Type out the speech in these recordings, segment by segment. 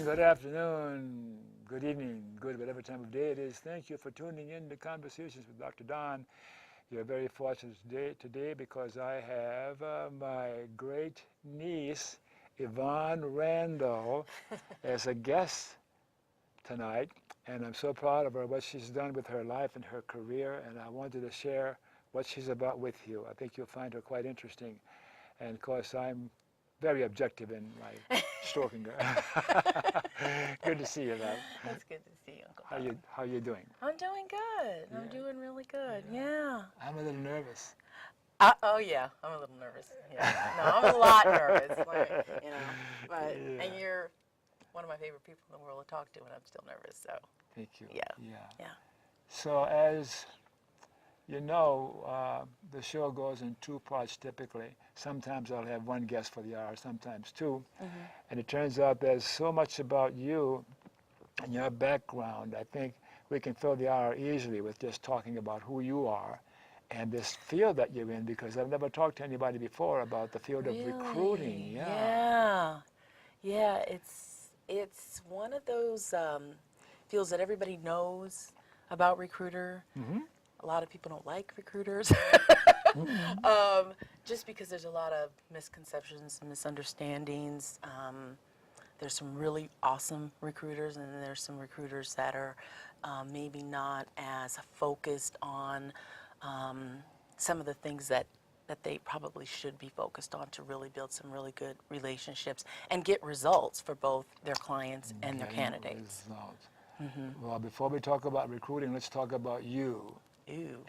Good afternoon, good evening, good whatever time of day it is. Thank you for tuning in to Conversations with Dr. Don. You're very fortunate today because I have my great niece, Yvonne Randall, as a guest tonight. And I'm so proud of her, what she's done with her life and her career. And I wanted to share what she's about with you. I think you'll find her quite interesting. And of course, I'm very objective in my stroking her. Good to see you, love. It's good to see you, Uncle Bob. How you doing? I'm doing good. Yeah. I'm doing really good. Yeah. I'm a little nervous. Oh yeah, I'm a little nervous. Yeah. No, I'm a lot nervous. Like, you know, but Yeah. and you're one of my favorite people in the world to talk to, and I'm still nervous. So. Thank you. Yeah. Yeah. Yeah. So as you know, the show goes in two parts typically. Sometimes I'll have one guest for the hour, sometimes two. Mm-hmm. And it turns out there's so much about you and your background. I think we can fill the hour easily with just talking about who you are and this field that you're in, because I've never talked to anybody before about the field of recruiting. Yeah. Yeah. It's one of those fields that everybody knows about recruiter. Mm-hmm. A lot of people don't like recruiters. Just because there's a lot of misconceptions and misunderstandings. There's some really awesome recruiters, and then there's some recruiters that are maybe not as focused on some of the things that they probably should be focused on to really build some really good relationships and get results for both their clients and their candidates. Results. Mm-hmm. Well, before we talk about recruiting, let's talk about you. Ew.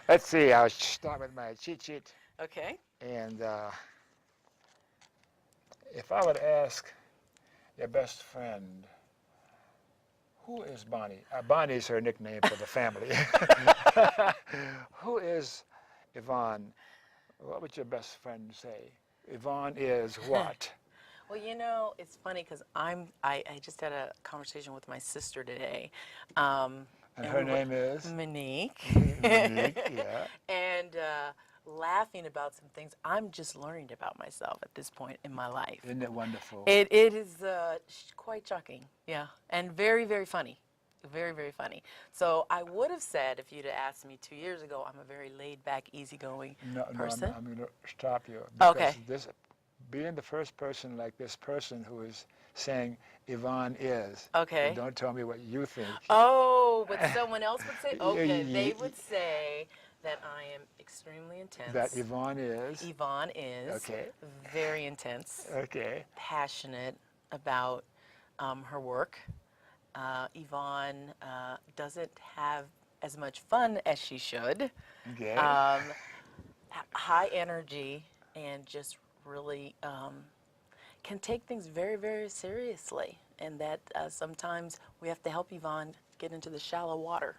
Let's see, I'll start with my cheat sheet. Okay. And if I would ask your best friend, who is Bonnie? Bonnie is her nickname for the family. Who is Yvonne? What would your best friend say? Yvonne is what? Well, you know, it's funny because I just had a conversation with my sister today. And her name is? Monique. Monique, yeah. And laughing about some things I'm just learning about myself at this point in my life. Isn't it wonderful? It is quite shocking, yeah, and very, very funny. Very, very funny. So I would have said, if you'd have asked me 2 years ago, I'm a very laid-back, easygoing person. No, I'm going to stop you. Okay. This, being the first person like this person who is saying Yvonne is. Okay. Don't tell me what you think. Oh, what someone else would say? Okay, Yeah, they would say that I am extremely intense. That Yvonne is. Yvonne is. Okay. Very intense. Okay. Passionate about her work. Yvonne doesn't have as much fun as she should. Okay. High energy and just really can take things very, very seriously. And that sometimes we have to help Yvonne get into the shallow water.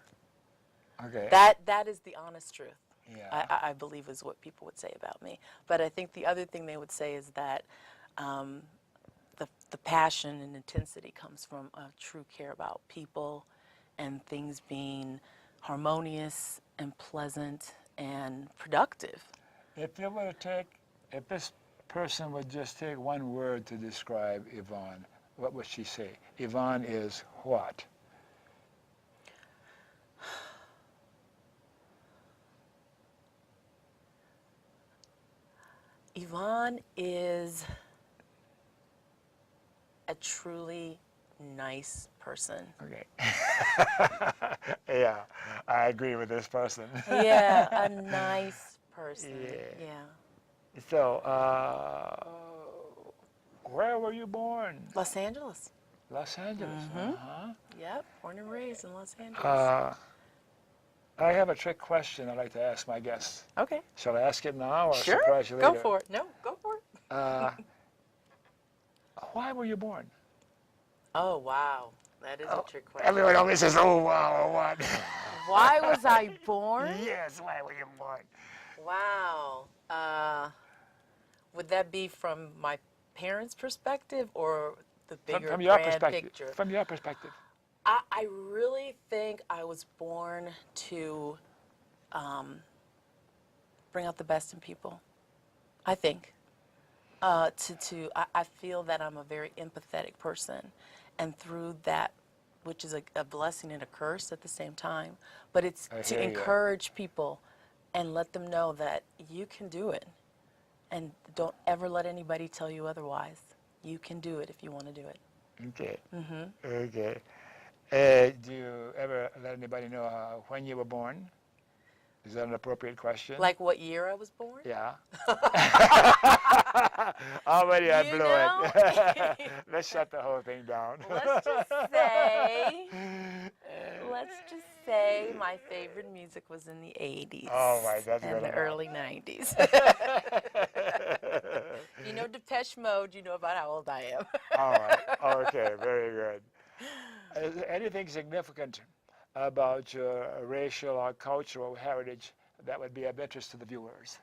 Okay. That is the honest truth. Yeah. I believe is what people would say about me. But I think the other thing they would say is that the passion and intensity comes from a true care about people and things being harmonious and pleasant and productive. If this person would just take one word to describe Yvonne, what would she say? Yvonne is what? Yvonne is a truly nice person. Okay. Yeah, I agree with this person. Yeah, a nice person. Yeah. So, where were you born? Los Angeles. Los Angeles. Mhm. Uh-huh. Yep, born and raised in Los Angeles. I have a trick question I'd like to ask my guests. Okay. Shall I ask it now or Sure. surprise you later? Go for it. No, go for it. Why were you born? Oh, wow. That is a trick question. Everyone always says, oh, wow, what? Why was I born? Yes, why were you born? Wow. Would that be from my parents' perspective or the bigger From your grand perspective. picture? From your perspective. I really think I was born to bring out the best in people. I think. I feel that I'm a very empathetic person, and through that, which is a blessing and a curse at the same time, but it's I to hear you. encourage people and let them know that you can do it, and don't ever let anybody tell you otherwise. You can do it if you want to do it. Okay. Hmm. Okay. Do you ever let anybody know when you were born? Is that an appropriate question? Like what year I was born? Yeah. Already I You blew know, it. Let's shut the whole thing down. let's just say, let's just say my favorite music was in the 80s All right, that's and good the enough. early 90s. If you know Depeche Mode, you know about how old I am. All right. Okay, very good. Is there anything significant about your racial or cultural heritage that would be of interest to the viewers?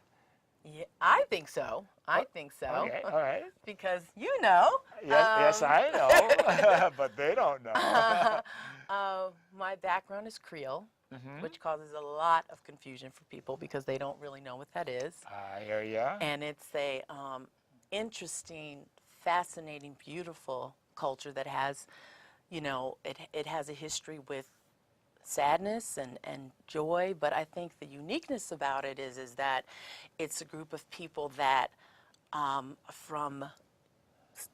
Yeah, I think so. Oh, I think so. okay, all right. Because you know. Yes, yes, Um, I know, but they don't know. my background is Creole, Hmm. which causes a lot of confusion for people because they don't really know what that is. I hear ya. And it's a interesting, fascinating, beautiful culture that has, it has a history with sadness and joy, but I think the uniqueness about it is that it's a group of people that from,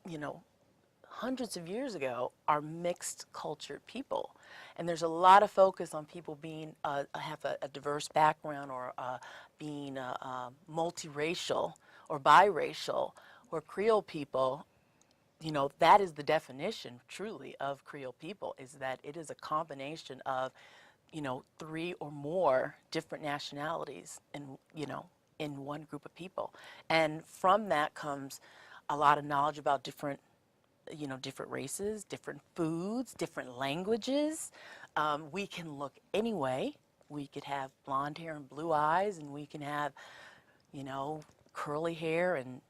you know, hundreds of years ago are mixed cultured people. And there's a lot of focus on people being, have a diverse background or being multiracial or biracial, or Creole people, that is the definition truly of Creole people, is that it is a combination of, three or more different nationalities in one group of people. And from that comes a lot of knowledge about different races, different foods, different languages. We can look anyway. We could have blonde hair and blue eyes, and we can have, you know, curly hair, and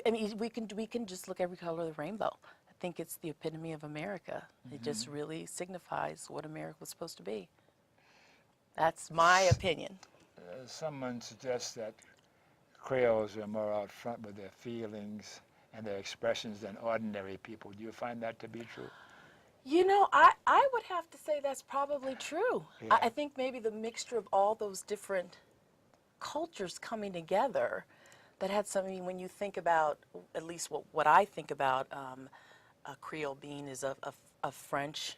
I mean, we can just look every color of the rainbow. I think it's the epitome of America. It just really signifies what America was supposed to be. That's my opinion. Someone suggests that Creoles are more out front with their feelings and their expressions than ordinary people. Do you find that to be true? I would have to say that's probably true. Yeah. I think maybe the mixture of all those different cultures coming together that had something, when you think about, at least what I think about a Creole being is a French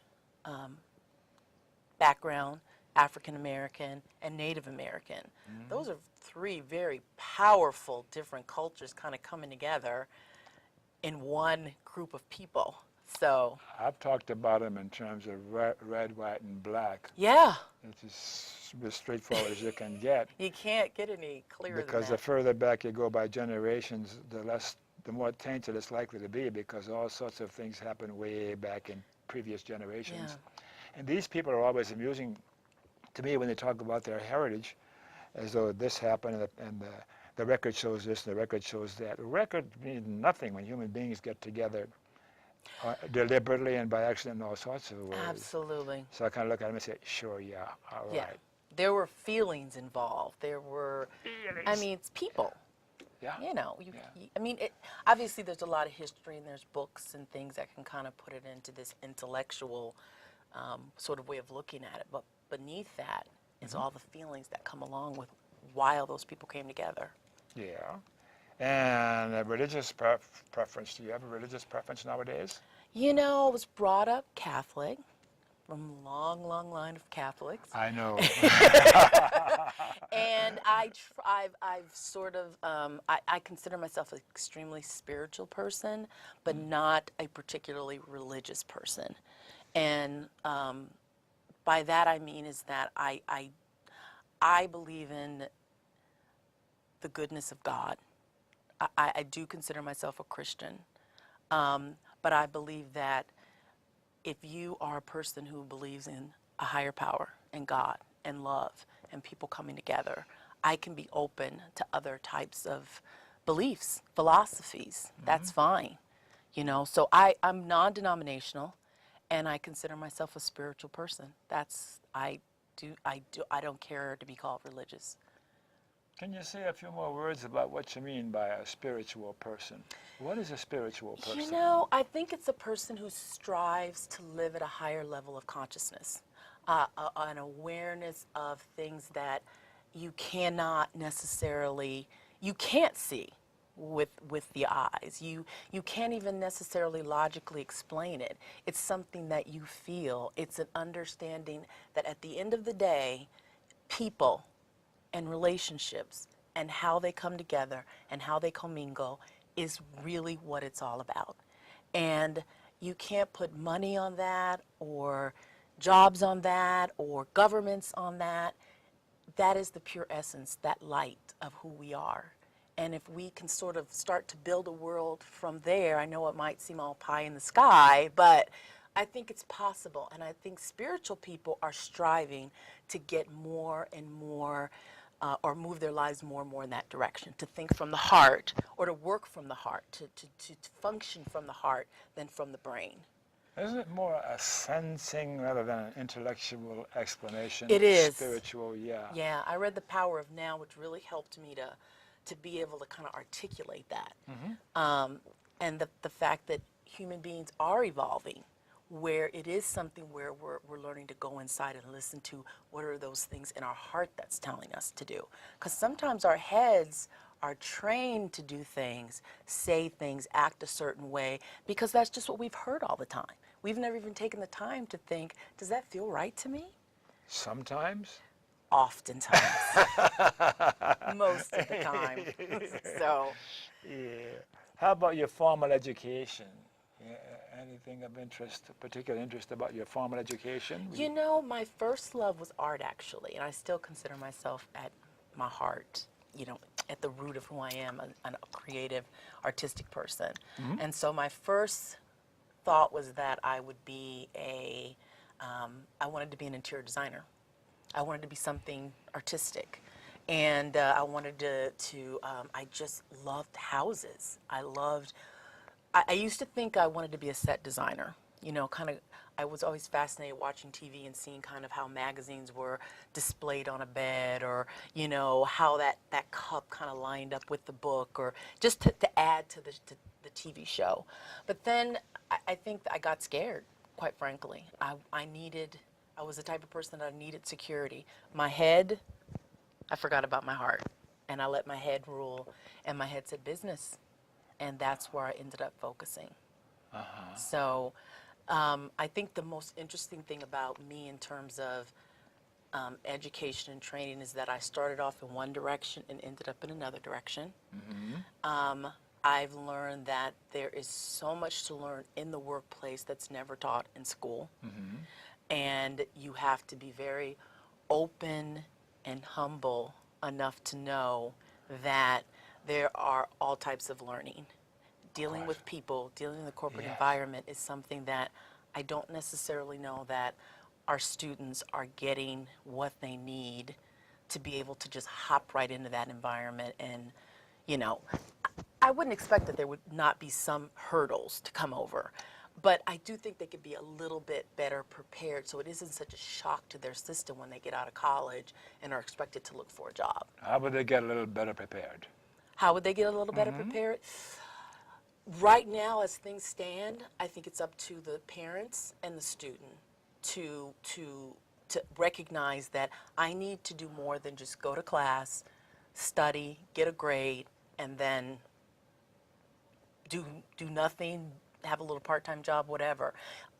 background, African American, and Native American. Those are three very powerful different cultures kind of coming together in one group of people. So, I've talked about them in terms of red, white, and black. yeah, It's as straightforward as you can get. you can't get any clearer than Because the that. further back you go by generations, the more tainted it's likely to be, because all sorts of things happen way back in previous generations. Yeah. And these people are always amusing to me when they talk about their heritage, as though this happened and the record shows this and the record shows that. The record means nothing when human beings get together deliberately and by accident in all sorts of ways. Absolutely. So I kind of look at them and say, sure, yeah, all Yeah. right. There were feelings involved. There were, I Feelings. mean, it's people. Yeah. I mean, obviously there's a lot of history and there's books and things that can kind of put it into this intellectual sort of way of looking at it. But beneath that is all the feelings that come along with why all those people came together. Yeah. And a religious preference. Do you have a religious preference nowadays? I was brought up Catholic, from a long, long line of Catholics. I know. And I've sort of, I consider myself an extremely spiritual person, but not a particularly religious person. And by that I mean is that I believe in the goodness of God. I do consider myself a Christian, but I believe that if you are a person who believes in a higher power and God and love and people coming together, I can be open to other types of beliefs, philosophies. That's fine. So I'm non-denominational, and I consider myself a spiritual person. I don't care to be called religious. Can you say a few more words about what you mean by a spiritual person? What is a spiritual person? You know, I think it's a person who strives to live at a higher level of consciousness, an awareness of things that you cannot necessarily, you can't see with the eyes. You can't even necessarily logically explain it. It's something that you feel. It's an understanding that at the end of the day, people and relationships and how they come together and how they commingle is really what it's all about. And you can't put money on that or jobs on that or governments on that. That is the pure essence, that light of who we are. And if we can sort of start to build a world from there, I know it might seem all pie in the sky, but I think it's possible. And I think spiritual people are striving to get more and more or move their lives more and more in that direction, to think from the heart or to work from the heart, to function from the heart than from the brain. Isn't it more a sensing rather than an intellectual explanation? It is. Spiritual, yeah. Yeah, I read The Power of Now, which really helped me to be able to kind of articulate that. And the fact that human beings are evolving, where it is something where we're learning to go inside and listen to what are those things in our heart that's telling us to do. Because sometimes our heads are trained to do things, say things, act a certain way, because that's just what we've heard all the time. We've never even taken the time to think, does that feel right to me? Sometimes? Oftentimes. Most of the time. So. Yeah. How about your formal education? Yeah, anything of interest, particular interest about your formal education? You know, my first love was art, actually, and I still consider myself at my heart, you know, at the root of who I am, a creative, artistic person. And so my first thought was that I would be I wanted to be an interior designer. I wanted to be something artistic. And I wanted I just loved houses. I used to think I wanted to be a set designer. You know, I was always fascinated watching TV and seeing kind of how magazines were displayed on a bed, or, you know, how that cup kind of lined up with the book, or just to add to the TV show. But then I think I got scared, quite frankly. I was the type of person that I needed security. My head, I forgot about my heart, and I let my head rule, and my head said business, and that's where I ended up focusing. So I think the most interesting thing about me in terms of education and training is that I started off in one direction and ended up in another direction. I've learned that there is so much to learn in the workplace that's never taught in school. And you have to be very open and humble enough to know that there are all types of learning. Dealing with people, dealing in the corporate environment is something that I don't necessarily know that our students are getting what they need to be able to just hop right into that environment. And, you know, I wouldn't expect that there would not be some hurdles to come over. But I do think they could be a little bit better prepared so it isn't such a shock to their system when they get out of college and are expected to look for a job. How would they get a little better prepared? How would they get a little better prepared? Right now, as things stand, I think it's up to the parents and the student to recognize that I need to do more than just go to class, study, get a grade, and then do nothing, have a little part-time job, whatever.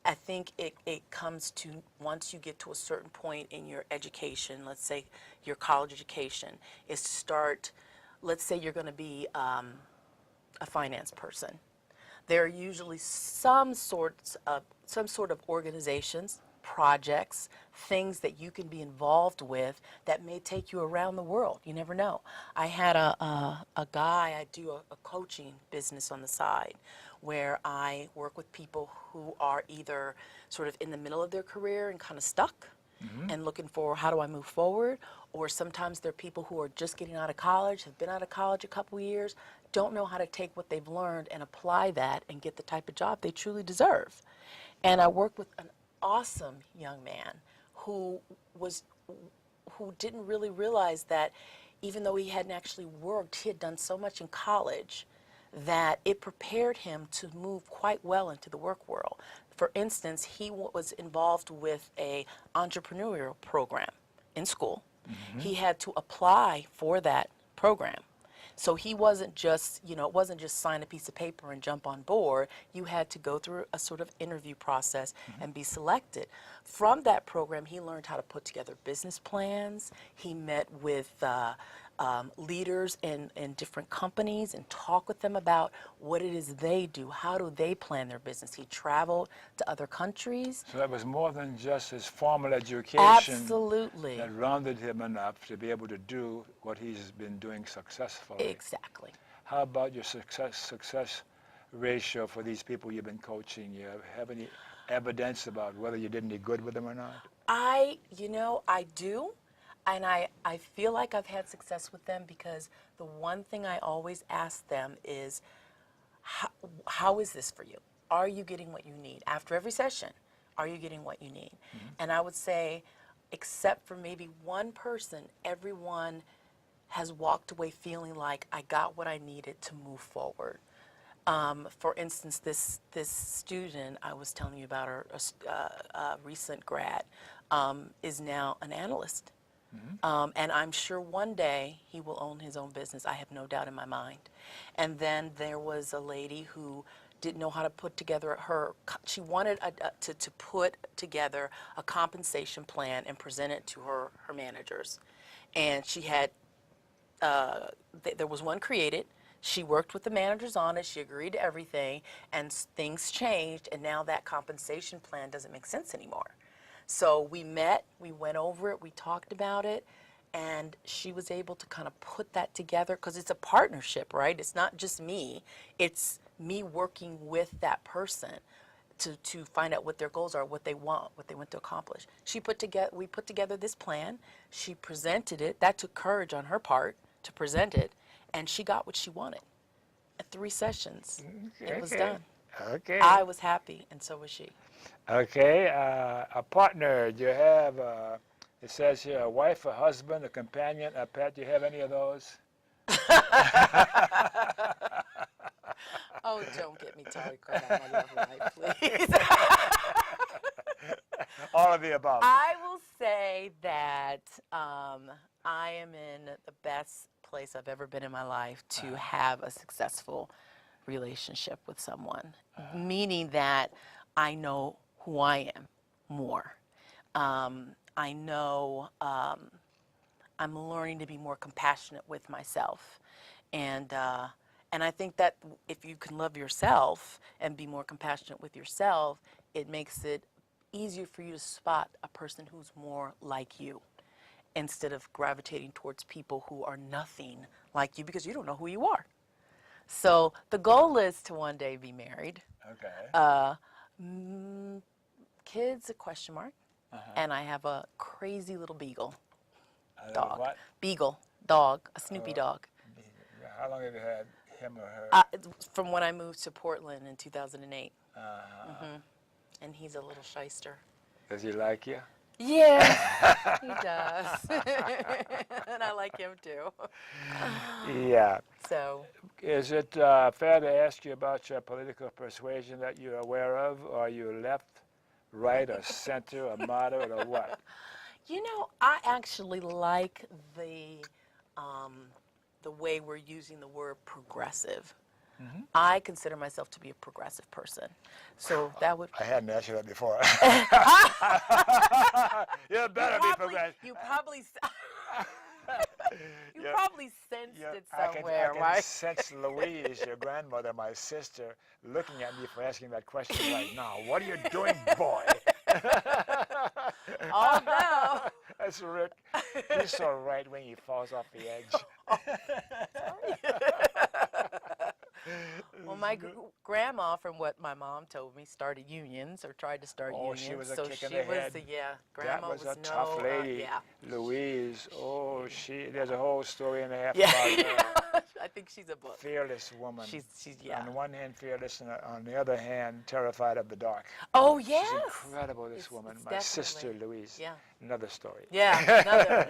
I think it comes to, once you get to a certain point in your education, let's say your college education, is to start, let's say you're going to be a finance person. There are usually some sort of organizations, projects, things that you can be involved with that may take you around the world. You never know. I had a guy, I do a coaching business on the side where I work with people who are either sort of in the middle of their career and kind of stuck and looking for how do I move forward, or sometimes they're people who are just getting out of college, have been out of college a couple years, don't know how to take what they've learned and apply that and get the type of job they truly deserve. And I work with an awesome young man who didn't really realize that even though he hadn't actually worked, he had done so much in college that it prepared him to move quite well into the work world. For instance, he was involved with a entrepreneurial program in school. He had to apply for that program. So he wasn't just, it wasn't just sign a piece of paper and jump on board. You had to go through a sort of interview process and be selected. From that program, he learned how to put together business plans. He met with leaders in different companies and talk with them about what it is they do, how do they plan their business. He traveled to other countries. So that was more than just his formal education. Absolutely. That rounded him enough to be able to do what he's been doing successfully. Exactly. How about your success ratio for these people you've been coaching? You have any evidence about whether you did any good with them or not? I do. And I feel like I've had success with them because the one thing I always ask them is, how is this for you? Are you getting what you need? After every session, are you getting what you need? And I would say, except for maybe one person, everyone has walked away feeling like I got what I needed to move forward. For instance, this student I was telling you about, a recent grad, is now an analyst. And I'm sure one day he will own his own business. I have no doubt in my mind. And then there was a lady who didn't know how to put together she wanted to put together a compensation plan and present it to her managers. And she had, there was one created. She worked with the managers on it. She agreed to everything. And things changed. And now that compensation plan doesn't make sense anymore. So we met, we went over it, we talked about it, and she was able to kind of put that together because it's a partnership, right? It's not just me, it's me working with that person to find out what their goals are, what they want to accomplish. We put together this plan, she presented it, that took courage on her part to present it, and she got what she wanted. At 3 sessions, it was done. Okay. I was happy, and so was she. Okay, a partner, do you have, it says here, a wife, a husband, a companion, a pet, do you have any of those? Oh, don't get me talking about my love life, please. All of the above. I will say that I am in the best place I've ever been in my life to have a successful relationship with someone, meaning that I know who I am more. I know I'm learning to be more compassionate with myself. And I think that if you can love yourself and be more compassionate with yourself, it makes it easier for you to spot a person who's more like you instead of gravitating towards people who are nothing like you because you don't know who you are. So the goal is to one day be married. Okay. Kids, a question mark. And I have a crazy little beagle Dog. What? Beagle dog, a Snoopy dog. How long have you had him or her? From when I moved to Portland in 2008. And he's a little shyster. Does he like you? Yeah, he does. And I like him too. Yeah. So. Is it fair to ask you about your political persuasion that you're aware of? Are you left, right, or center, or moderate, or what? You know, I actually like the way we're using the word progressive. I consider myself to be a progressive person. So that would... I hadn't asked you that before. You better be progressive. You probably... You probably sensed it somewhere, I can sense Louise, your grandmother, my sister, looking at me for asking that question right now. What are you doing, boy? Oh, no. That's Rick. He's so right when he falls off the edge. Well, my grandma, from what my mom told me, started unions or tried to start unions. She was a so kick in she the was head. Grandma that was a tough lady. yeah. Louise. Oh, there's a whole story and a half Yeah. about her. I I think she's a book. Fearless woman. She's yeah. On the one hand, fearless, and on the other hand, terrified of the dark. Oh, yes. She's incredible, this woman. It's My sister, Louise. Yeah. Another story. Yeah,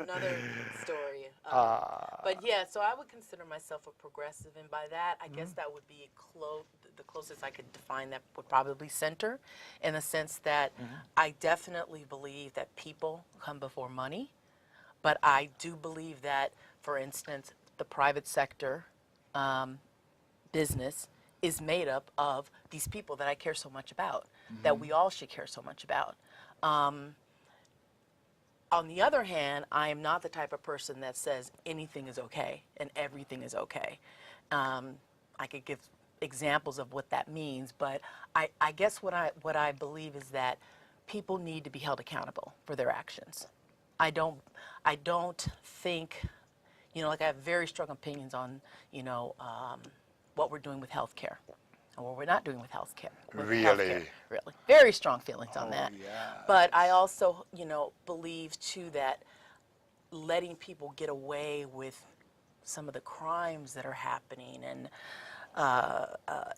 another story. But yeah, so I would consider myself a progressive, and by that, I guess that would be the closest I could define that would probably center, in the sense that I definitely believe that people come before money, but I do believe that, for instance, the private sector business is made up of these people that I care so much about, that we all should care so much about. On the other hand, I am not the type of person that says anything is okay and everything is okay. I could give examples of what that means, but I guess what I believe is that people need to be held accountable for their actions. I don't think, like I have very strong opinions on, what we're doing with healthcare and what we're not doing with healthcare. Really? Really. Very strong feelings on that. Yeah. But I also, believe too that letting people get away with some of the crimes that are happening and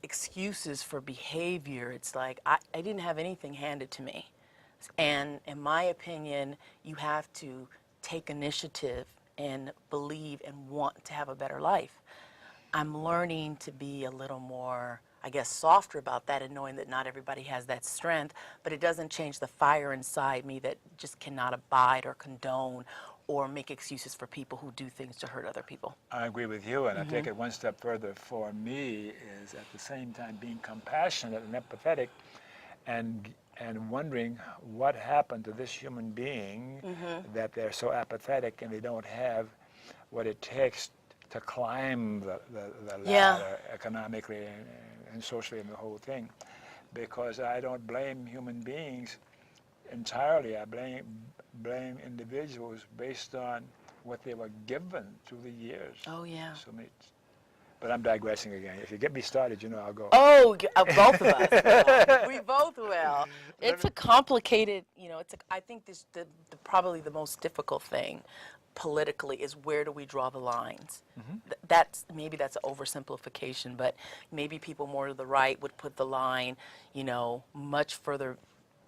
excuses for behavior, it's like I didn't have anything handed to me. And in my opinion, you have to take initiative and believe and want to have a better life. I'm learning to be a little more, I guess, softer about that, and knowing that not everybody has that strength, but it doesn't change the fire inside me that just cannot abide or condone or make excuses for people who do things to hurt other people. I agree with you, and I take it one step further. For me, is at the same time being compassionate and empathetic, and wondering what happened to this human being that they're so apathetic and they don't have what it takes to climb the ladder economically and socially and the whole thing. Because I don't blame human beings entirely. I blame individuals based on what they were given through the years. Oh, yeah. But I'm digressing again. If you get me started, I'll go. Oh, both of us. We both will. It's a complicated, I think probably the most difficult thing politically is, where do we draw the lines? Maybe that's an oversimplification, but maybe people more to the right would put the line, much further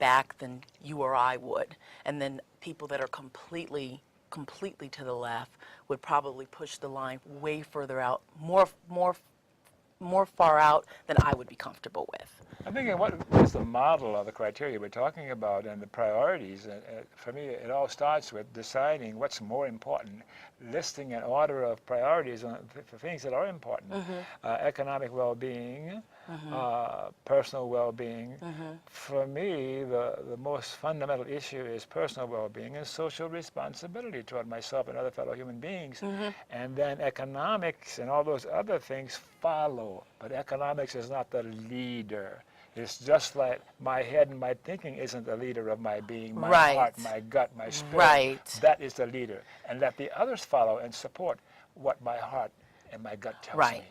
back than you or I would. And then people that are completely to the left would probably push the line way further out, more far out than I would be comfortable with. I'm thinking, what is the model of the criteria we're talking about and the priorities? For me, it all starts with deciding what's more important, listing an order of priorities for things that are important. Economic well-being, personal well-being. For me, the most fundamental issue is personal well-being and social responsibility toward myself and other fellow human beings. And then economics and all those other things follow. But economics is not the leader. It's just like my head and my thinking isn't the leader of my being, my heart, my gut, my spirit. That is the leader. And let the others follow and support what my heart and my gut tells me.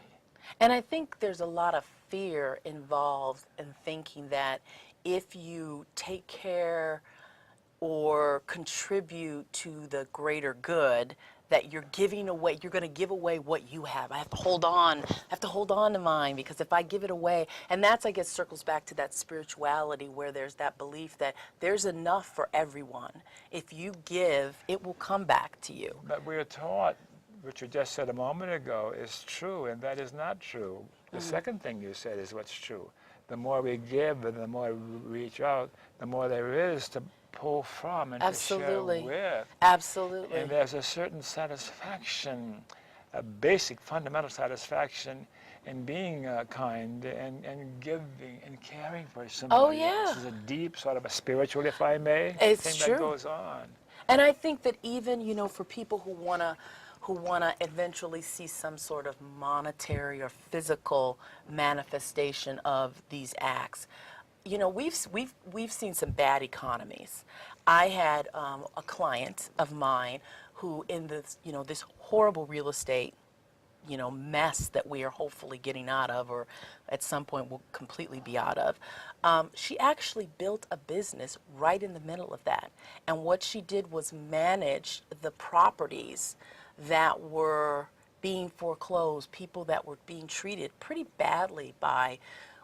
And I think there's a lot of fear involved in thinking that if you take care or contribute to the greater good, that you're going to give away what you have. I have to hold on to mine, because if I give it away, and that's, I guess, circles back to that spirituality where there's that belief that there's enough for everyone. If you give, it will come back to you. But we're taught, what you just said a moment ago is true, and that is not true. The second thing you said is what's true. The more we give and the more we reach out, the more there is to pull from and to share with. Absolutely. And there's a certain satisfaction, a basic fundamental satisfaction in being kind and giving and caring for somebody. Oh, yeah. This is a deep sort of a spiritual, if I may, it's thing true. that goes on. And I think that even, for people who want to eventually see some sort of monetary or physical manifestation of these acts, we've seen some bad economies. I had a client of mine who, in this this horrible real estate mess that we are hopefully getting out of, or at some point will completely be out of, she actually built a business right in the middle of that. And what she did was manage the properties that were being foreclosed, people that were being treated pretty badly by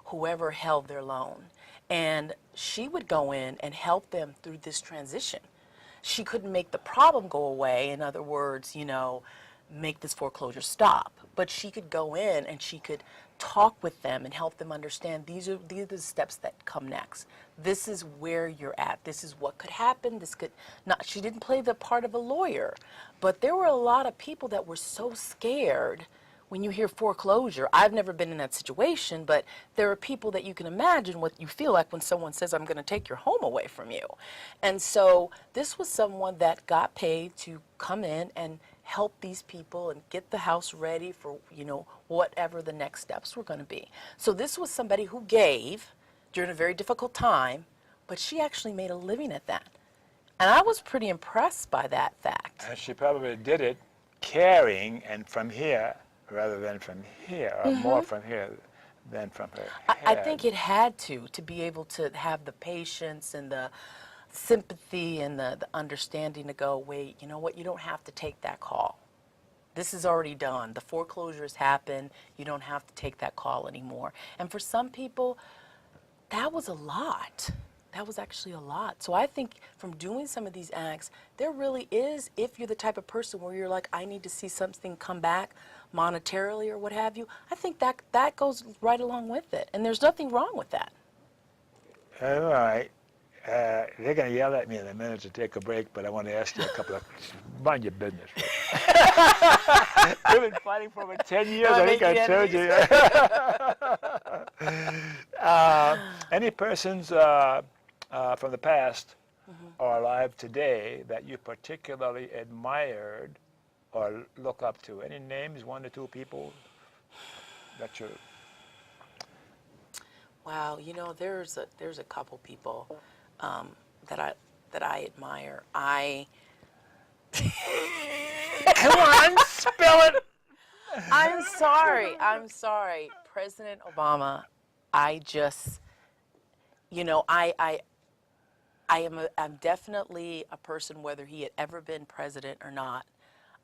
whoever held their loan. And she would go in and help them through this transition. She couldn't make the problem go away, in other words, make this foreclosure stop. But she could go in and she could talk with them and help them understand these are the steps that come next. This is where you're at. This is what could happen. This could not. She didn't play the part of a lawyer, but there were a lot of people that were so scared when you hear foreclosure. I've never been in that situation, but there are people that you can imagine what you feel like when someone says, I'm going to take your home away from you. And so this was someone that got paid to come in and help these people and get the house ready for, whatever the next steps were going to be. So this was somebody who gave during a very difficult time, but she actually made a living at that. And I was pretty impressed by that fact. And she probably did it caring and from here rather than from here, or more from here than from her head. I think it had to be able to have the patience and the sympathy and the understanding to go, wait, you know what, you don't have to take that call. This is already done. The foreclosures happen. You don't have to take that call anymore. And for some people, that was a lot. That was actually a lot. So I think from doing some of these acts, there really is, if you're the type of person where you're like, I need to see something come back monetarily or what have you, I think that goes right along with it. And there's nothing wrong with that. All right. They're going to yell at me in a minute to take a break, but I want to ask you a couple of, mind your business. We've been fighting for over 10 years, I think I told you. Any persons from the past or alive today that you particularly admired or look up to? Any names, one or two people that you... Wow, there's a couple people that I admire. Come on, spill it. I'm sorry. President Obama, I'm definitely a person, whether he had ever been president or not,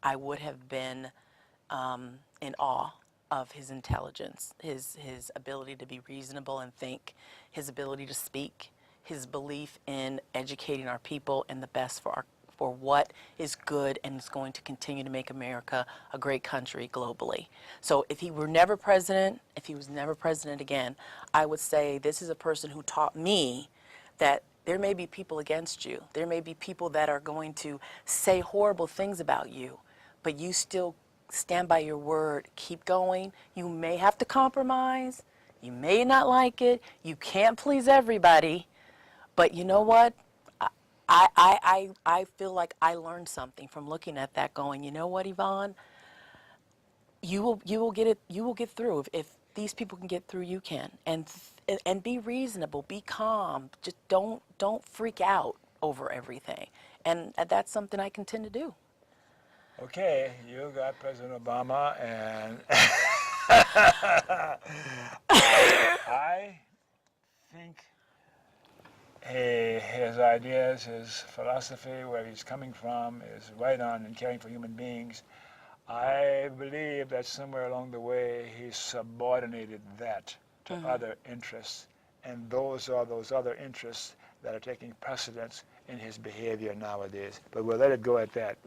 I would have been in awe of his intelligence, his ability to be reasonable and think, his ability to speak, his belief in educating our people and the best for what is good and is going to continue to make America a great country globally. So if he was never president again, I would say this is a person who taught me that there may be people against you. There may be people that are going to say horrible things about you, but you still stand by your word, keep going. You may have to compromise. You may not like it. You can't please everybody. But you know what? I feel like I learned something from looking at that, going, you know what, Yvonne? You will get it. You will get through. If these people can get through, you can. And be reasonable, be calm. Just don't freak out over everything. And that's something I continue to do. Okay, you got President Obama, and I think his ideas, his philosophy, where he's coming from, is right on in caring for human beings. I believe that somewhere along the way he subordinated that to other interests, and those are those other interests that are taking precedence in his behavior nowadays. But we'll let it go at that.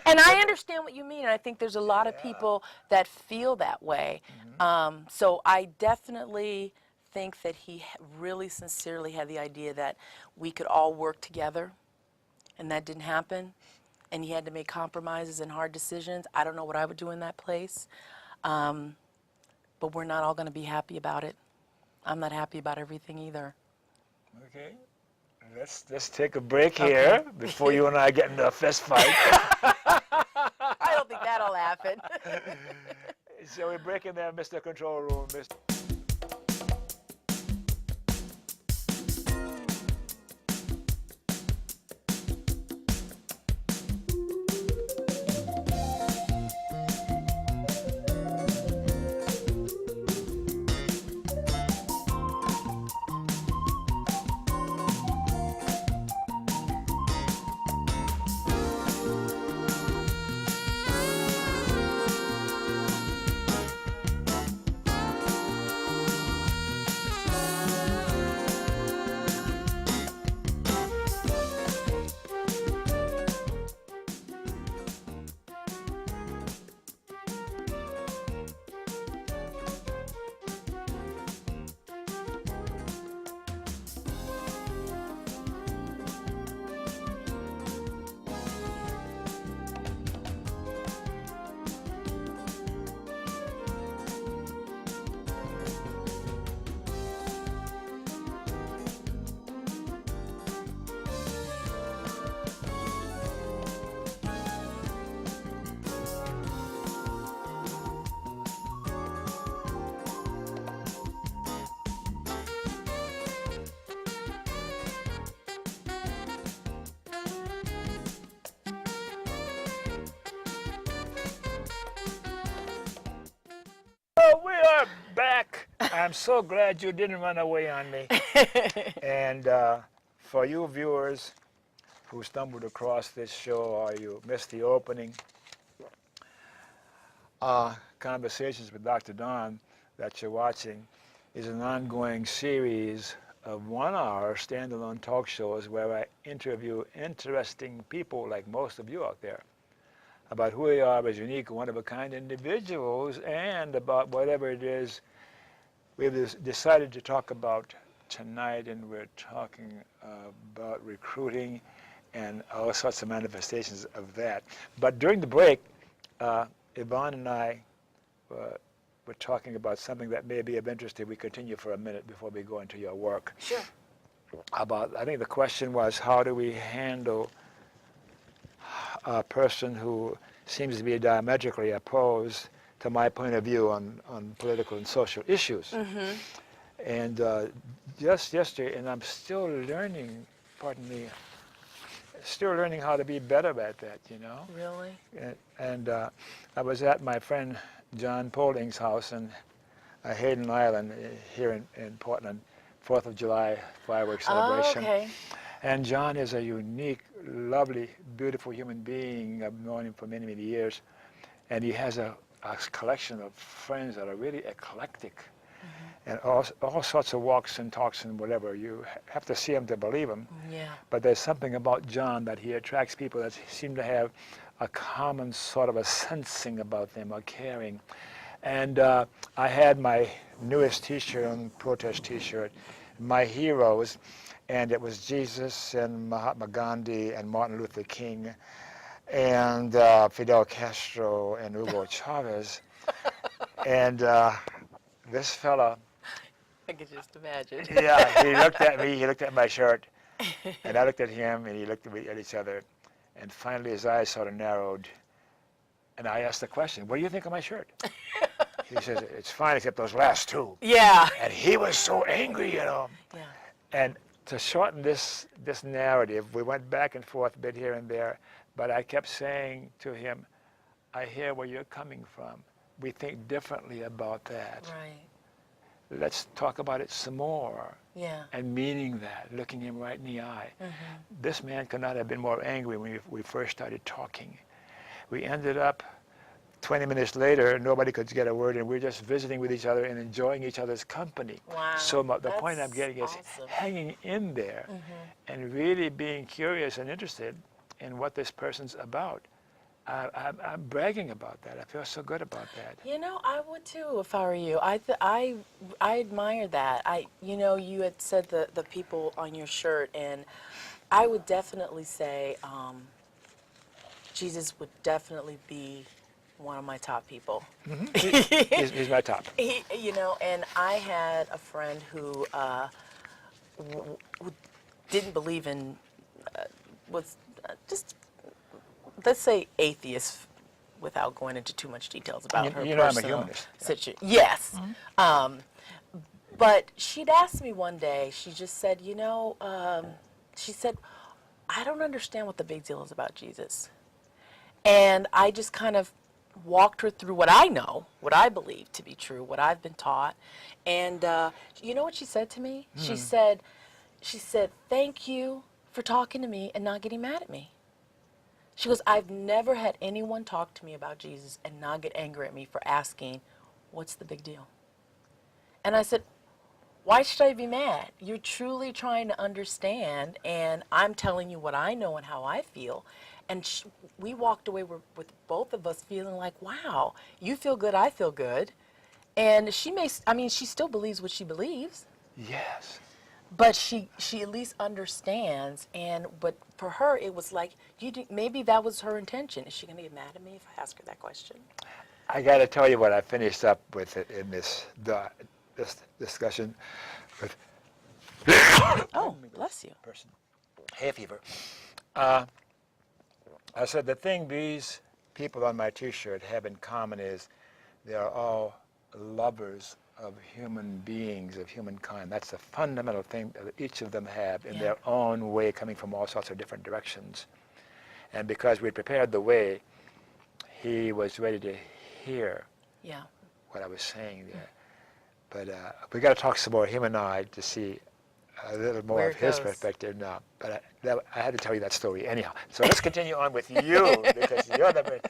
And I understand what you mean, and I think there's a lot of people that feel that way. So I definitely think that he really sincerely had the idea that we could all work together, and that didn't happen. And he had to make compromises and hard decisions. I don't know what I would do in that place, but we're not all going to be happy about it. I'm not happy about everything either. Okay, let's take a break here before you and I get into a fist fight. I don't think that'll happen. So we're breaking there, Mr. Control Room, Mr. I'm so glad you didn't run away on me. And for you viewers who stumbled across this show or you missed the opening, Conversations with Dr. Don that you're watching is an ongoing series of 1-hour standalone talk shows where I interview interesting people like most of you out there about who they are as unique, one-of-a-kind individuals and about whatever it is we've decided to talk about tonight. And we're talking about recruiting and all sorts of manifestations of that. But during the break, Yvonne and I were talking about something that may be of interest if we continue for a minute before we go into your work. Sure. I think the question was, how do we handle a person who seems to be diametrically opposed to my point of view on political and social issues? Mm-hmm. And just yesterday, and I'm still learning, pardon me, still learning how to be better at that, you know. Really? And I was at my friend John Polding's house in Hayden Island here in Portland, 4th of July fireworks celebration. Oh, okay. And John is a unique, lovely, beautiful human being. I've known him for many, many years. And he has a collection of friends that are really eclectic. And all sorts of walks and talks and whatever. You have to see him to believe him. Yeah. But there's something about John that he attracts people that seem to have a common sort of a sensing about them, a caring. And I had my newest T-shirt on, protest T-shirt, My Heroes, and it was Jesus and Mahatma Gandhi and Martin Luther King and Fidel Castro and Hugo Chavez. And this fella, I could just imagine. yeah, he looked at me, he looked at my shirt, and I looked at him, and he looked at each other. And finally, his eyes sort of narrowed, and I asked the question, what do you think of my shirt? He says, it's fine except those last two. Yeah. And he was so angry, you know. Yeah. And to shorten this narrative, we went back and forth a bit here and there, but I kept saying to him, I hear where you're coming from. We think differently about that. Right. Let's talk about it some more. Yeah. And meaning that, looking him right in the eye. Mm-hmm. This man could not have been more angry when we first started talking. We ended up 20 minutes later, nobody could get a word, and we're just visiting with each other and enjoying each other's company. Wow. So the point I'm getting is awesome. hanging in there and really being curious and interested in what this person's about. I'm bragging about that. I feel so good about that. You know, I would too if I were you. I admire that. You had said the people on your shirt, and I would definitely say Jesus would definitely be one of my top people. Mm-hmm. He's my top. And I had a friend who didn't believe in, was just, let's say, atheist, without going into too much details about her You know I'm a personal humanist. situation. Yes. But she'd asked me one day, she just said, she said, I don't understand what the big deal is about Jesus. And I just kind of walked her through what I know, what I believe to be true, what I've been taught. And you know what she said to me? She said, thank you for talking to me and not getting mad at me. She goes, I've never had anyone talk to me about Jesus and not get angry at me for asking, what's the big deal? And I said, why should I be mad? You're truly trying to understand, and I'm telling you what I know and how I feel. And we walked away with both of us feeling like, wow, you feel good, I feel good. And she still believes what she believes. Yes. But she at least understands, but for her it was like, maybe that was her intention. Is she going to get mad at me if I ask her that question? I got to tell you what I finished up with in this discussion with Oh, bless you. person, hay fever. I said the thing these people on my T-shirt have in common is they are all lovers of human beings, of humankind. That's the fundamental thing that each of them have in their own way, coming from all sorts of different directions. And because we prepared the way, he was ready to hear what I was saying there. but we got to talk some more, him and I, to see a little more Where of it his goes. perspective now. But I had to tell you that story anyhow. So let's continue on with you, because you're the.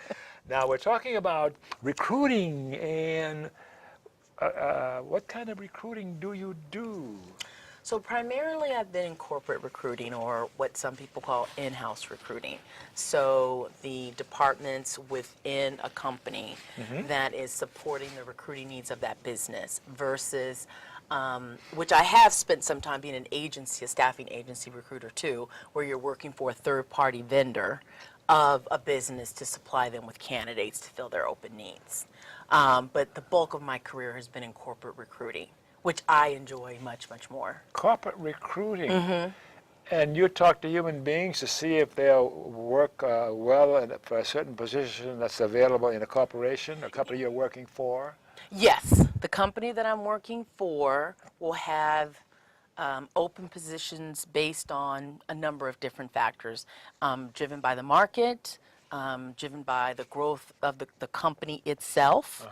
Now we're talking about recruiting, and what kind of recruiting do you do? So primarily I've been in corporate recruiting, or what some people call in-house recruiting. So the departments within a company that is supporting the recruiting needs of that business versus, which I have spent some time being an agency, a staffing agency recruiter too, where you're working for a third-party vendor of a business to supply them with candidates to fill their open needs. But the bulk of my career has been in corporate recruiting, which I enjoy much, much more. Corporate recruiting. And you talk to human beings to see if they'll work well for a certain position that's available in a corporation, a company you're working for? Yes, the company that I'm working for will have open positions based on a number of different factors, driven by the market, driven by the growth of the company itself.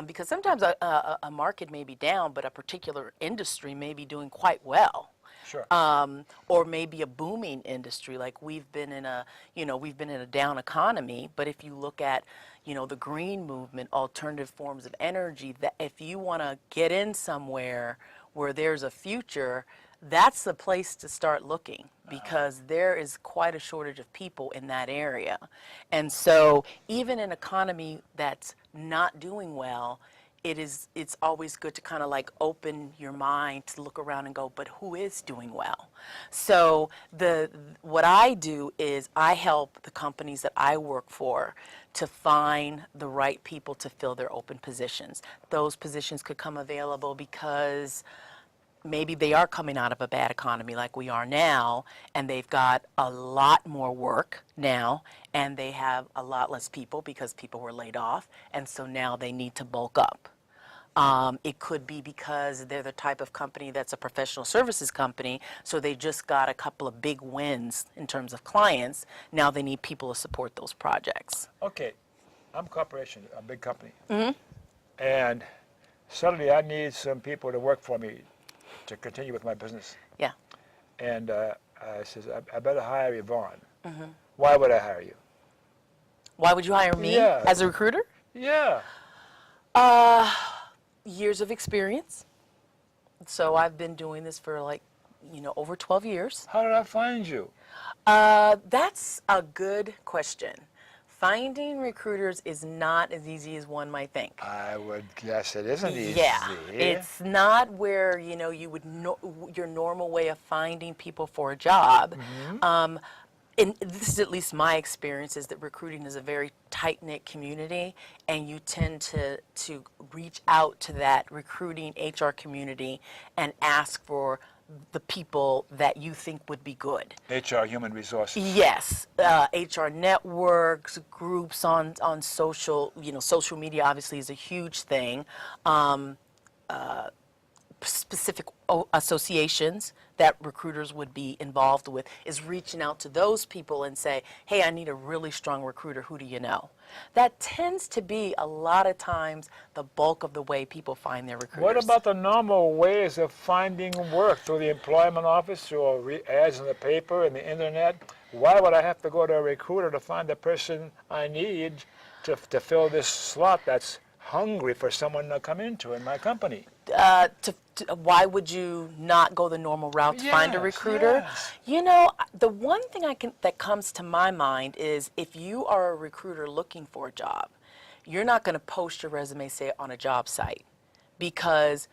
Because sometimes a market may be down, but a particular industry may be doing quite well. Sure. Or maybe a booming industry, like we've been in a down economy, but if you look at, the green movement, alternative forms of energy, that if you want to get in somewhere where there's a future, that's the place to start looking, because there is quite a shortage of people in that area. And so even an economy that's not doing well, it's always good to kind of like open your mind to look around and go, but who is doing well? So what I do is I help the companies that I work for to find the right people to fill their open positions. Those positions could come available because maybe they are coming out of a bad economy like we are now, and they've got a lot more work now, and they have a lot less people because people were laid off, and so now they need to bulk up. It could be because they're the type of company that's a professional services company, so they just got a couple of big wins in terms of clients. Now they need people to support those projects. Okay, I'm a corporation, a big company, and suddenly I need some people to work for me to continue with my business. Yeah. And I says, I better hire Yvonne. Why would I hire you? Why would you hire me Yeah. as a recruiter? Yeah. Years of experience. So I've been doing this for over 12 years. How did I find you? That's a good question. Finding recruiters is not as easy as one might think. I would guess it isn't easy. Yeah, it's not where you would your normal way of finding people for a job. And this is at least my experience, is that recruiting is a very tight-knit community, and you tend to reach out to that recruiting HR community and ask for the people that you think would be good. HR, human resources. Yes, HR networks, groups on social, social media obviously is a huge thing. Specific associations that recruiters would be involved with is reaching out to those people and say, hey, I need a really strong recruiter, who do you know? That tends to be a lot of times the bulk of the way people find their recruiters. What about the normal ways of finding work through the employment office or ads in the paper and the internet? Why would I have to go to a recruiter to find the person I need to fill this slot that's hungry for someone to come into in my company? Why would you not go the normal route to find a recruiter? Yes. The one thing that comes to my mind is, if you are a recruiter looking for a job, you're not going to post your resume, say, on a job site, because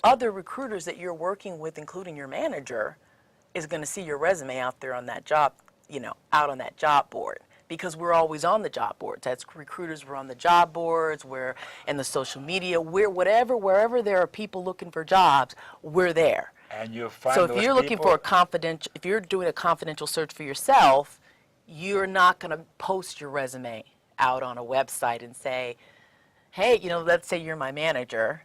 other recruiters that you're working with, including your manager, is going to see your resume out there on that job, out on that job board. Because we're always on the job boards. That's recruiters, we're on the job boards, we're in the social media, wherever there are people looking for jobs, we're there. And you find so those if you're looking people, for if you're doing a confidential search for yourself, you're not going to post your resume out on a website and say, hey, let's say you're my manager,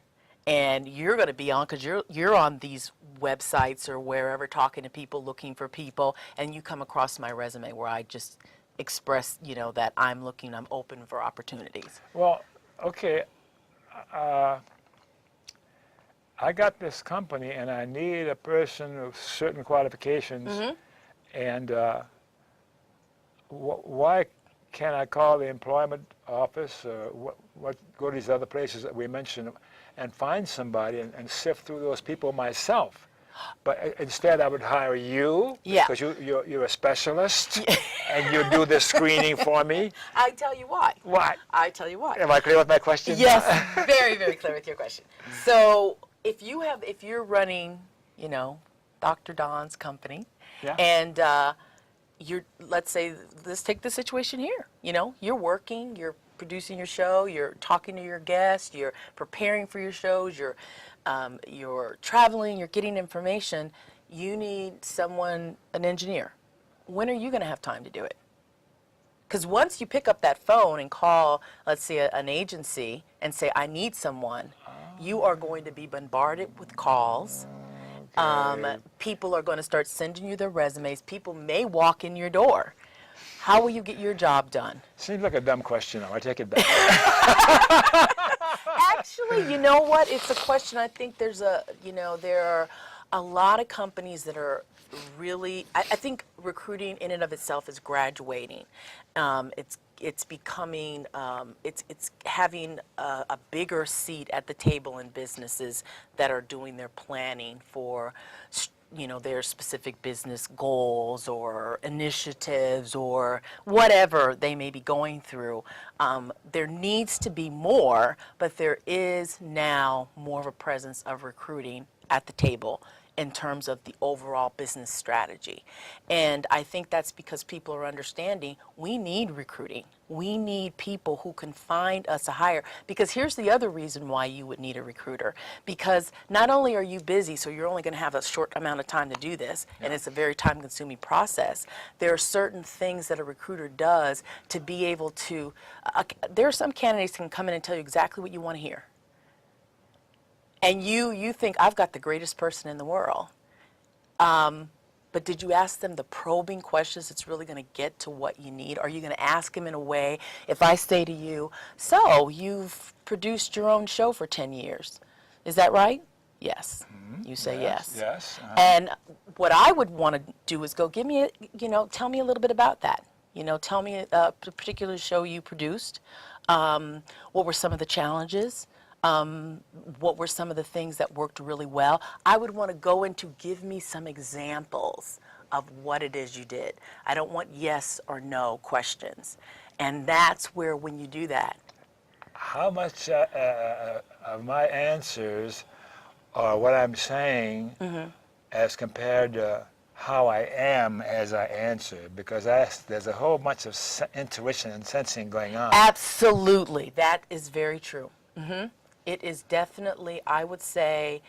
and you're going to be on, because you're on these websites or wherever talking to people, looking for people, and you come across my resume where I just express, that I'm open for opportunities. Well, okay. I got this company and I need a person of certain qualifications, and why can't I call the employment office or go to these other places that we mentioned and find somebody and sift through those people myself? But instead, I would hire you because you're a specialist and you do this screening for me. I tell you why. Why? I tell you why. Am I clear with my question? Yes, very, very clear with your question. So if you're running, Dr. Don's company, and let's take the situation here. You're working, you're producing your show, you're talking to your guests, you're preparing for your shows, you're traveling, you're getting information. You need an engineer. When are you going to have time to do it? Because once you pick up that phone and call, let's say, an agency and say, I need someone, you are going to be bombarded with calls. Okay. People are going to start sending you their resumes. People may walk in your door. How will you get your job done? Seems like a dumb question. I take it back. Actually, you know what? It's a question. I think there are a lot of companies that are really, I think recruiting in and of itself is graduating. It's becoming, it's having a bigger seat at the table in businesses that are doing their planning for, their specific business goals or initiatives or whatever they may be going through. There needs to be more, but there is now more of a presence of recruiting at the table in terms of the overall business strategy. And I think that's because people are understanding we need recruiting. We need people who can find us a hire. Because here's the other reason why you would need a recruiter. Because not only are you busy, so you're only going to have a short amount of time to do this, and it's a very time-consuming process, there are certain things that a recruiter does to be able to, there are some candidates who can come in and tell you exactly what you want to hear. And you think, I've got the greatest person in the world. But did you ask them the probing questions that's really going to get to what you need? Are you going to ask them in a way, if I say to you, so you've produced your own show for 10 years, is that right? Yes. Mm-hmm. You say yes. Yes. And what I would want to do is go, tell me a little bit about that. Tell me a particular show you produced. What were some of the challenges? What were some of the things that worked really well? I would want to go into give me some examples of what it is you did. I don't want yes or no questions. And that's where when you do that. How much of my answers are what I'm saying as compared to how I am as I answer? Because there's a whole bunch of intuition and sensing going on. Absolutely. That is very true. Mm-hmm. It is definitely, I would say,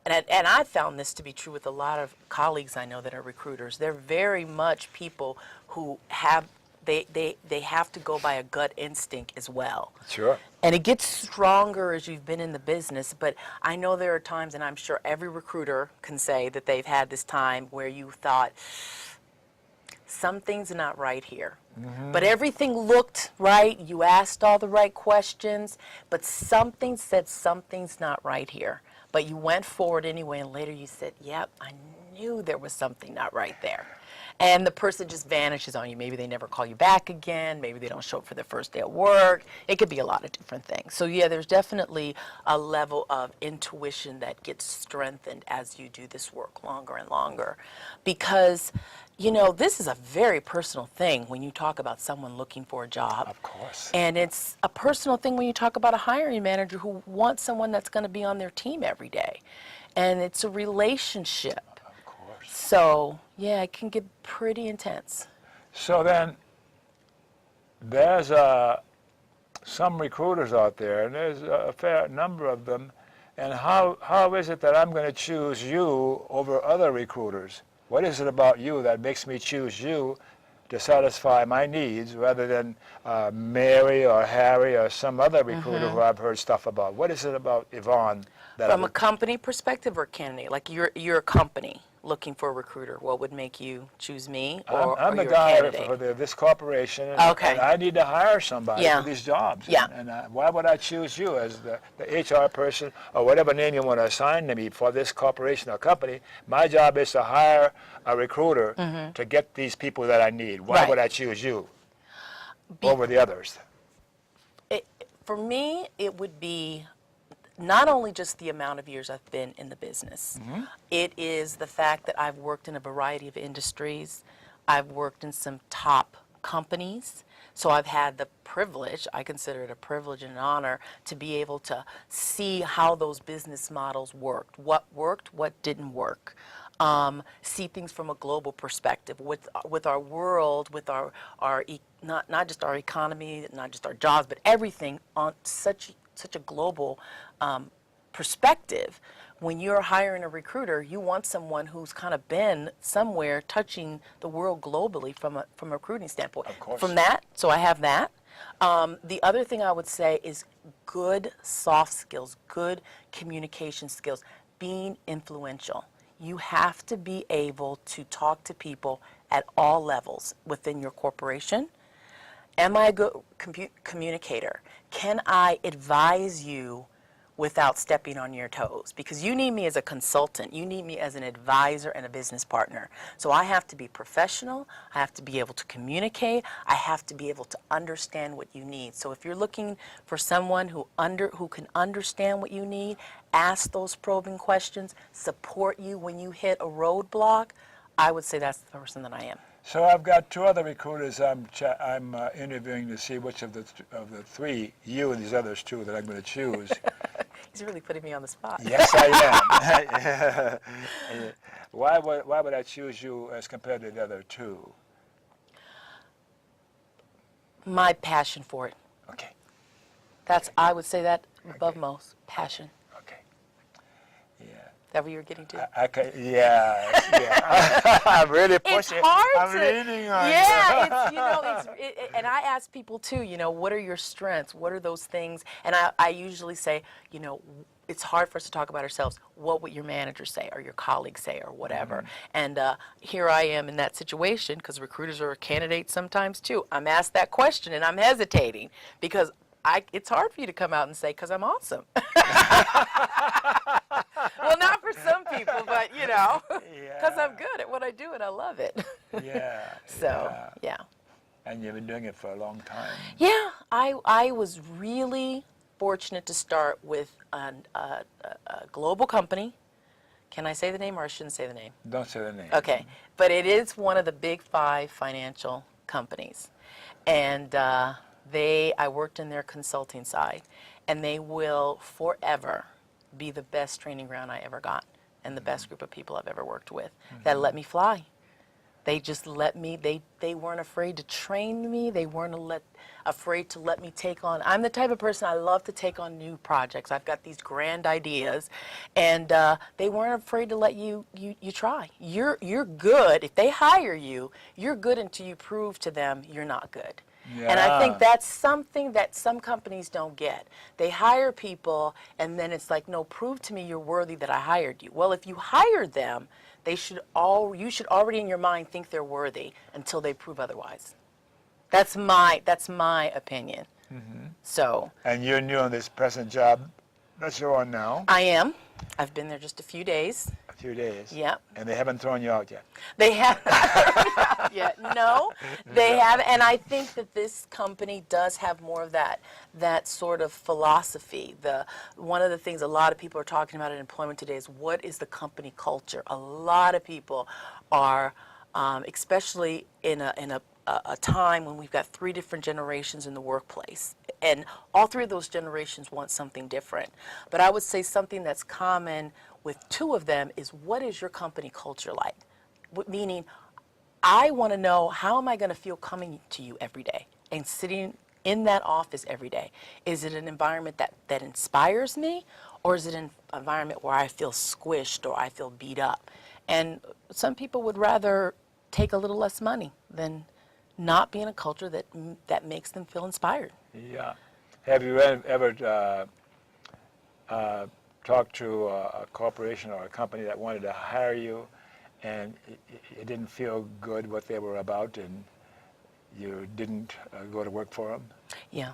and I found this to be true with a lot of colleagues I know that are recruiters. They're very much people who have, they have to go by a gut instinct as well. Sure. And it gets stronger as you've been in the business, but I know there are times, and I'm sure every recruiter can say that they've had this time where you thought, something's not right here. Mm-hmm. But everything looked right. You asked all the right questions, but something said something's not right here. But you went forward anyway, and later you said, yep, I knew there was something not right there. And the person just vanishes on you. Maybe they never call you back again. Maybe they don't show up for their first day at work. It could be a lot of different things. So yeah, there's definitely a level of intuition that gets strengthened as you do this work longer and longer. Because this is a very personal thing when you talk about someone looking for a job. Of course. And it's a personal thing when you talk about a hiring manager who wants someone that's going to be on their team every day. And it's a relationship. Of course. So, yeah, it can get pretty intense. So then, there's some recruiters out there, and there's a fair number of them. And how is it that I'm going to choose you over other recruiters? What is it about you that makes me choose you to satisfy my needs rather than Mary or Harry or some other recruiter who I've heard stuff about? What is it about Yvonne that From a company perspective or candidate? Like you're a company. looking for a recruiter, what would make you choose me I'm or the your guy candidate? for this corporation, Okay. and I need to hire somebody Yeah. for these jobs. Yeah. And why would I choose you as the HR person or whatever name you want to assign to me for this corporation or company? My job is to hire a recruiter to get these people that I need. Why Right. would I choose you over the others? For me, it would be not only just the amount of years I've been in the business. It is the fact that I've worked in a variety of industries. I've worked in some top companies. So I've had the privilege, I consider it a privilege and an honor, to be able to see how those business models worked, what didn't work. See things from a global perspective with our world, with not just our economy, not just our jobs, but everything on such a global perspective. When you're hiring a recruiter, you want someone who's kind of been somewhere touching the world globally from a recruiting standpoint. Of course. From that, so I have that. The other thing I would say is good soft skills, good communication skills, being influential. You have to be able to talk to people at all levels within your corporation. Am I a good communicator? Can I advise you without stepping on your toes? Because you need me as a consultant. You need me as an advisor and a business partner. So I have to be professional. I have to be able to communicate. I have to be able to understand what you need. So if you're looking for someone who can understand what you need, ask those probing questions, support you when you hit a roadblock, I would say that's the person that I am. So I've got two other recruiters I'm interviewing to see which of the three, you and these others two, that I'm going to choose. He's really putting me on the spot. Yes, I am. Why would I choose you as compared to the other two? My passion for it. Okay. I would say that above most, passion. Okay. Yeah. Is that what you were getting to? Yeah. I'm really pushing. It's hard I'm leaning on you. And I ask people too, what are your strengths? What are those things? And I usually say, it's hard for us to talk about ourselves. What would your manager say or your colleagues say or whatever? And here I am in that situation because recruiters are candidates sometimes too. I'm asked that question and I'm hesitating because it's hard for you to come out and say, because I'm awesome. Well, not for some people, but, because I'm good at what I do and I love it. Yeah. So, yeah. And you've been doing it for a long time. Yeah, I was really fortunate to start with a global company. Can I say the name or I shouldn't say the name? Don't say the name. Okay, but it is one of the big 5 financial companies. And I worked in their consulting side, and they will forever be the best training ground I ever got and the best group of people I've ever worked with that let me fly. They just let me, they weren't afraid to train me. They weren't afraid to let me take on. I'm the type of person, I love to take on new projects. I've got these grand ideas, and they weren't afraid to let you try. You're good. If they hire you, you're good until you prove to them you're not good. Yeah. And I think that's something that some companies don't get. They hire people, and then it's like, no, prove to me you're worthy that I hired you. Well, if you hired them, you should already in your mind think they're worthy until they prove otherwise. That's my opinion. So. And you're new on this present job that you're on now? I am. I've been there just a few days. A few days? Yep. And they haven't thrown you out yet? They haven't thrown me out yet. No, they haven't. And I think that this company does have more of that sort of philosophy. One of the things a lot of people are talking about in employment today is what is the company culture? A lot of people are, especially in a time when we've got 3 different generations in the workplace. And all 3 of those generations want something different. But I would say something that's common with 2 of them is, what is your company culture like? Meaning, I want to know, how am I going to feel coming to you every day and sitting in that office every day? Is it an environment that inspires me, or is it an environment where I feel squished or I feel beat up? And some people would rather take a little less money than not be in a culture that makes them feel inspired. Yeah. Have you ever talked to a corporation or a company that wanted to hire you, and it didn't feel good what they were about, and you didn't go to work for them? Yeah.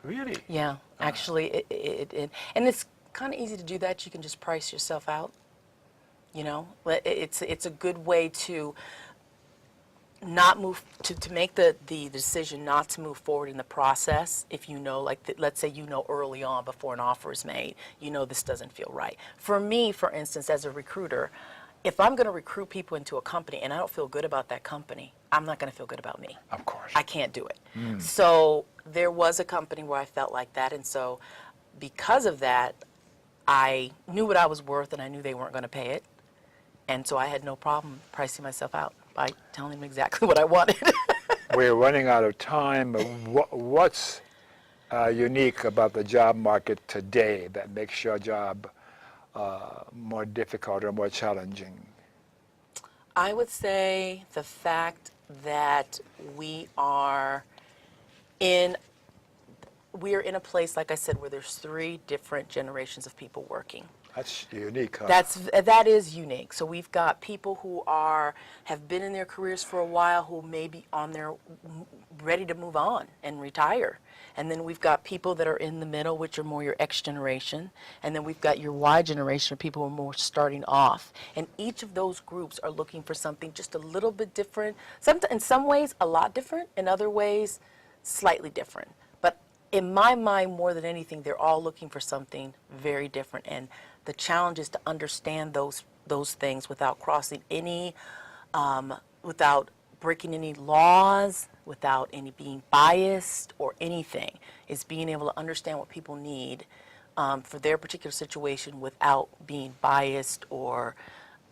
Really? Yeah. Actually, and it's kind of easy to do that. You can just price yourself out. You know, but it's a good way to not move to make the decision not to move forward in the process if you know, like, let's say you know early on before an offer is made, you know this doesn't feel right. For me, for instance, as a recruiter, if I'm going to recruit people into a company and I don't feel good about that company, I'm not going to feel good about me. Of course. I can't do it. So there was a company where I felt like that, and so because of that, I knew what I was worth and I knew they weren't going to pay it. And so I had no problem pricing myself out by telling them exactly what I wanted. We're running out of time. What's unique about the job market today that makes your job more difficult or more challenging? I would say the fact that we are in a place, like I said, where there's 3 different generations of people working. That's unique, huh? That is unique. So we've got people who have been in their careers for a while, who may be ready to move on and retire. And then we've got people that are in the middle, which are more your X generation. And then we've got your Y generation, people who are more starting off. And each of those groups are looking for something just a little bit different. In some ways, a lot different. In other ways, slightly different. But in my mind, more than anything, they're all looking for something very different. And the challenge is to understand those things without crossing any, without breaking any laws, without any being biased or anything. Is being able to understand what people need for their particular situation without being biased or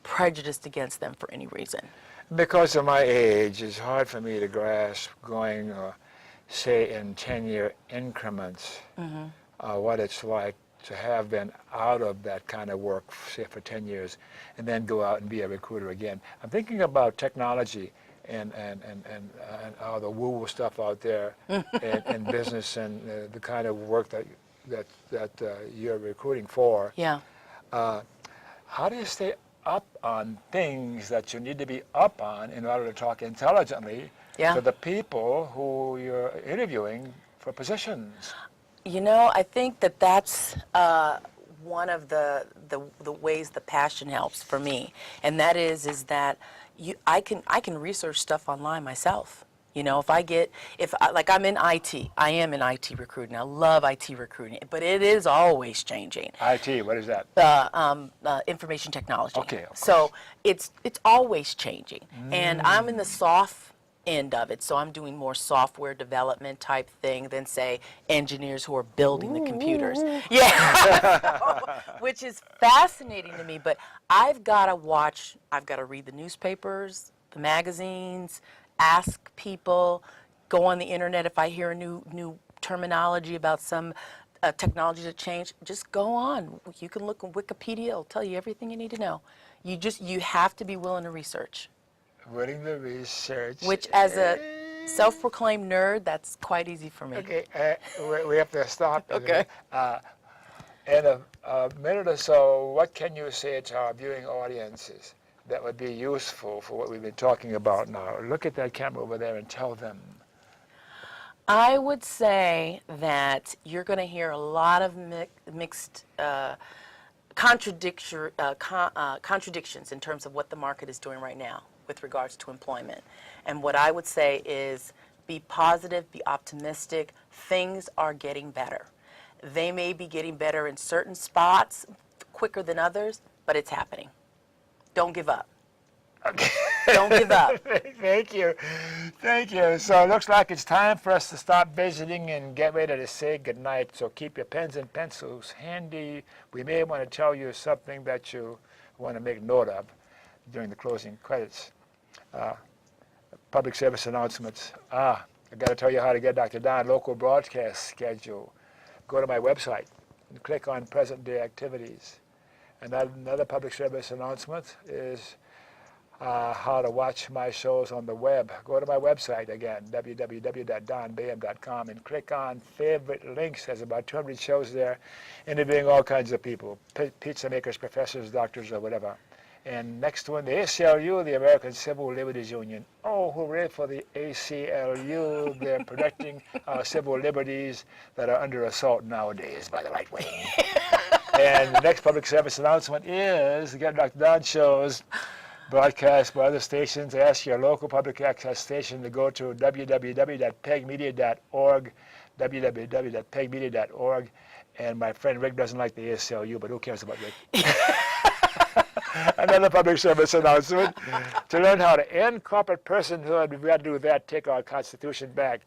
prejudiced against them for any reason. Because of my age, it's hard for me to grasp going, say, in 10-year increments, what it's like to have been out of that kind of work, say, for 10 years, and then go out and be a recruiter again. I'm thinking about technology and all the woo-woo stuff out there in business and the kind of work that you're recruiting for. Yeah. How do you stay up on things that you need to be up on in order to talk intelligently to the people who you're interviewing for positions? You know, I think that's one of the ways the passion helps for me, and that is that I can research stuff online myself. You know, like I'm in IT, I am in IT recruiting. I love IT recruiting, but it is always changing. IT, what is that? Information technology. Okay. So it's always changing, and I'm in the soft end of it. So I'm doing more software development type thing than, say, engineers who are building the computers. Yeah, which is fascinating to me. But I've got to read the newspapers, the magazines, ask people, go on the internet if I hear a new terminology about some technology that changed. Just go on. You can look on Wikipedia. It'll tell you everything you need to know. You have to be willing to research. Willing to research. Which, as a self-proclaimed nerd, that's quite easy for me. Okay, we have to stop. Okay. In a minute or so, what can you say to our viewing audiences that would be useful for what we've been talking about now? Look at that camera over there and tell them. I would say that you're going to hear a lot of mixed contradictions in terms of what the market is doing right now with regards to employment. And what I would say is be positive, be optimistic. Things are getting better. They may be getting better in certain spots quicker than others, but it's happening. Don't give up. Okay. Don't give up. Thank you. Thank you. So it looks like it's time for us to stop visiting and get ready to say goodnight. So keep your pens and pencils handy. We may want to tell you something that you want to make note of during the closing credits. Public service announcements. I got to tell you how to get Dr. Don local broadcast schedule. Go to my website and click on present day activities. And another public service announcement is how to watch my shows on the web. Go to my website again, www.donbaham.com, and click on favorite links. There's about 200 shows there, interviewing all kinds of people, pizza makers, professors, doctors, or whatever. And next one, the ACLU, the American Civil Liberties Union. Oh, hooray for the ACLU. They're protecting our civil liberties that are under assault nowadays by the right wing. And the next public service announcement is, again, Dr. Don shows, broadcast by other stations. Ask your local public access station to go to www.pegmedia.org, www.pegmedia.org. And my friend Rick doesn't like the ACLU, but who cares about Rick? Another public service announcement. To learn how to end corporate personhood, we've got to do that, take our Constitution back.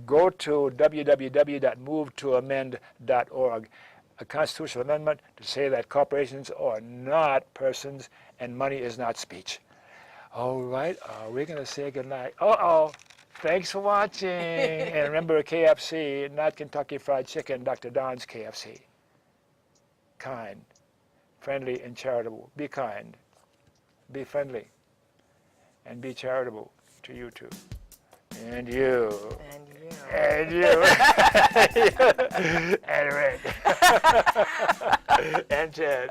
Go to www.movetoamend.org. A constitutional amendment to say that corporations are not persons and money is not speech. All right, we're going to say goodnight. Uh-oh. Thanks for watching. And remember, KFC, not Kentucky Fried Chicken, Dr. Don's KFC. Kind, friendly, and charitable. Be kind, be friendly, and be charitable to you too. And you. And you. And you. And Rick. And Ted.